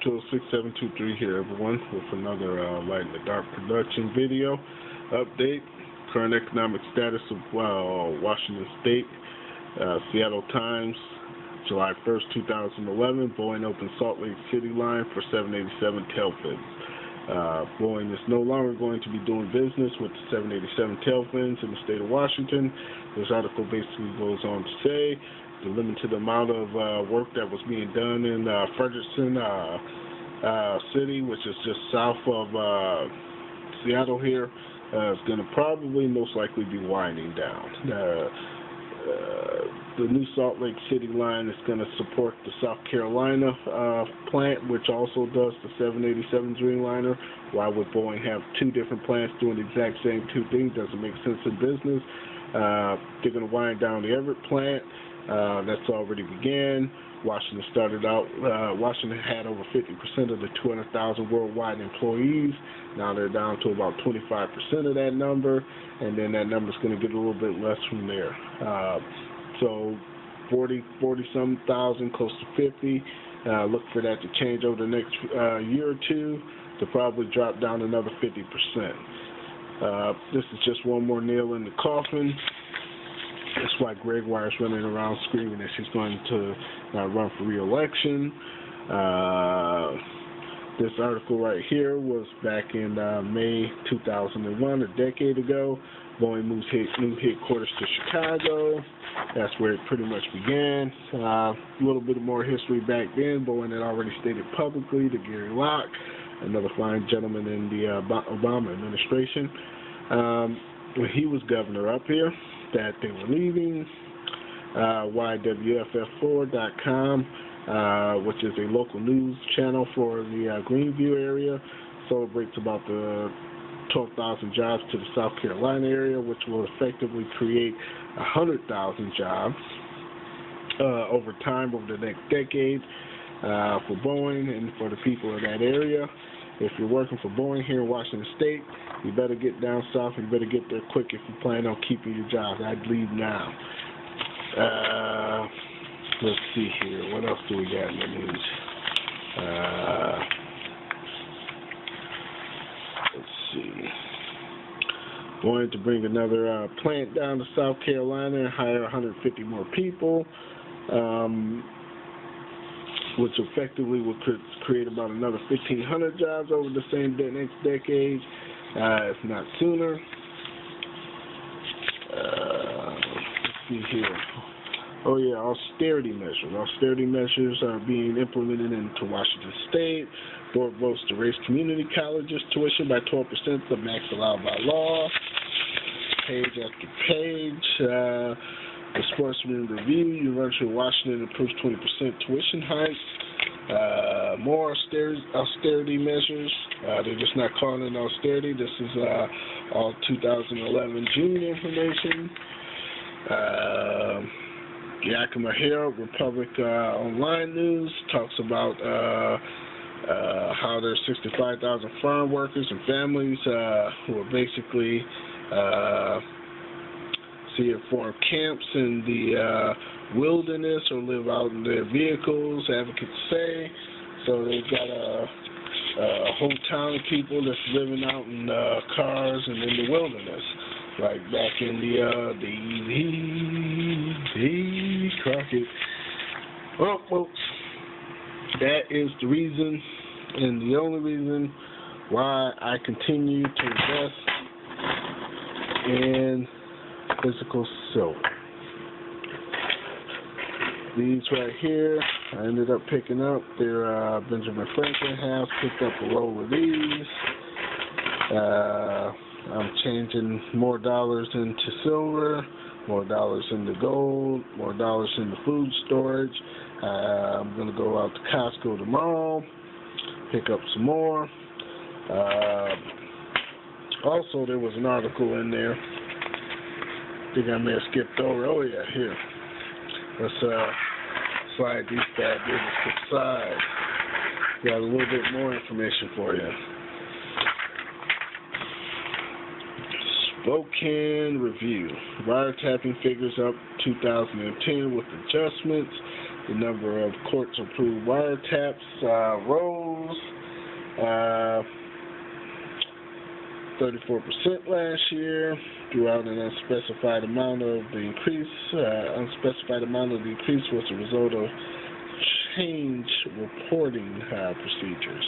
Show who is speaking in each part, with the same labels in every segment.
Speaker 1: 206-723 here, everyone, with another Light in the Dark production video update. Current economic status of Washington State. Seattle Times, July 1st, 2011. Boeing opens Salt Lake City line for 787 tail fins. Boeing is no longer going to be doing business with the 787 tail fins in the state of Washington. This article basically goes on to say the limited amount of work that was being done in Frederickson City, which is just south of Seattle here, is going to probably most likely be winding down. The new Salt Lake City line is going to support the South Carolina plant, which also does the 787 Dreamliner. Why would Boeing have two different plants doing the exact same two things? Doesn't make sense in business. They're going to wind down the Everett plant. That's already began. Washington had over 50% of the 200,000 worldwide employees. Now they're down to about 25% of that number, and then that number's going to get a little bit less from there. So 40-some thousand, close to 50. Look for that to change over the next year or two to probably drop down another 50%. This is just one more nail in the coffin. That's why Greg Wire's running around screaming that she's going to run for re-election. This article right here was back in May 2001, a decade ago. Boeing moves new headquarters to Chicago. That's where it pretty much began. A little bit more history back then. Boeing had already stated publicly to Gary Locke, another fine gentleman in the Obama administration, when he was governor up here, that they were leaving. YWFF4.com, which is a local news channel for the Greenview area, celebrates about the 12,000 jobs to the South Carolina area, which will effectively create 100,000 jobs over time, over the next decade, for Boeing and for the people in that area. If you're working for Boeing here in Washington State, you better get down south and you better get there quick if you plan on keeping your jobs. I'd leave now. Let's see here. What else do we got in the news? Let's see. Going to bring another plant down to South Carolina and hire 150 more people, which effectively will create about another 1,500 jobs over the next decade, if not sooner. Let's see here. Oh yeah, austerity measures. Austerity measures are being implemented into Washington State. Board votes to raise community colleges tuition by 12%, the max allowed by law. Page after page. The Sportsman Review, University of Washington approves 20% tuition hike. More austerity measures. They're just not calling it austerity. This is all 2011 June information. Yakima Herald, Republic Online News, talks about how there's 65,000 farm workers and families who are basically form camps in the wilderness or live out in their vehicles, advocates say. So they've got a whole town of people that's living out in cars and in the wilderness, like back in the Crockett. Well, folks, that is the reason and the only reason why I continue to invest in physical silver. These right here, I ended up picking up. They're Benjamin Franklin House. Picked up a roll of these. I'm changing more dollars into silver, more dollars into gold, more dollars into food storage. I'm going to go out to Costco tomorrow, pick up some more. Also, there was an article in there. I think I may have skipped over. Oh yeah, here. Let's slide these bad business to the side. Got a little bit more information for you. Spokane Review. Wiretapping figures up 2010 with adjustments. The number of courts-approved wiretaps rose. 34% last year. Throughout an unspecified amount of the increase. Unspecified amount of the increase was a result of change reporting procedures.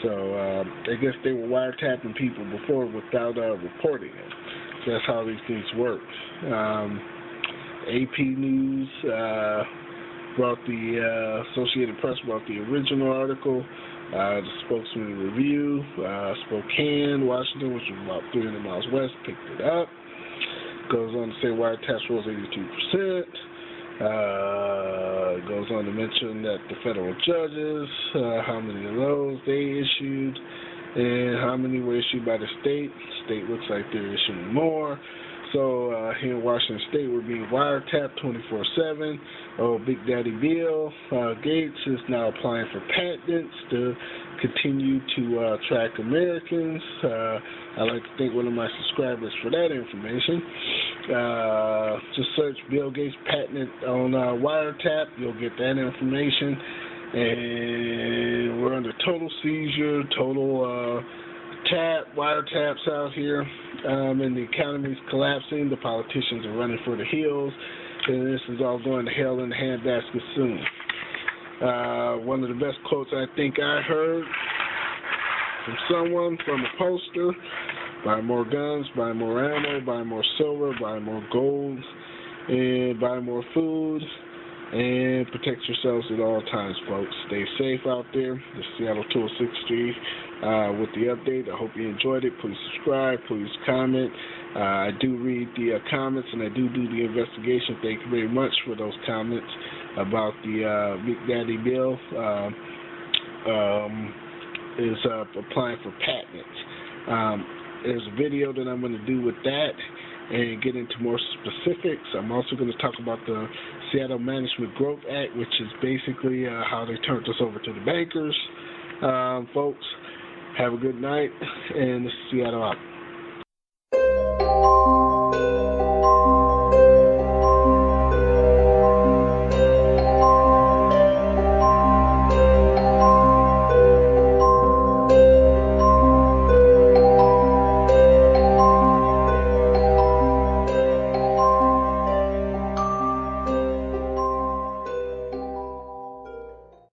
Speaker 1: So I guess they were wiretapping people before without reporting it. So that's how these things work. AP News brought the Associated Press brought the original article. The Spokesman Review, Spokane, Washington, which was about 300 miles west, picked it up. Goes on to say wiretaps rose 82%. Goes on to mention that the federal judges, how many of those they issued, and how many were issued by the state. The state looks like they're issuing more. So here in Washington State, we're being wiretapped 24/7. Oh, Big Daddy Bill Gates is now applying for patents to continue to track Americans. I like to thank one of my subscribers for that information. Just search Bill Gates patent on wiretap. You'll get that information. And we're under total seizure, total wiretaps out here, and the economy's collapsing. The politicians are running for the hills, and this is all going to hell in the handbasket soon. One of the best quotes I think I heard from someone from a poster: buy more guns, buy more ammo, buy more silver, buy more gold, and buy more food, and protect yourselves at all times, folks. Stay safe out there. The Seattle 206 with the update. I hope you enjoyed it. Please subscribe. Please comment. I do read the comments, and I do the investigation. Thank you very much for those comments about the Big Daddy Bill is applying for patents. There's a video that I'm going to do with that and get into more specifics. I'm also going to talk about the Seattle Management Growth Act, which is basically how they turned us over to the bankers. Folks, have a good night, and this is Seattle out.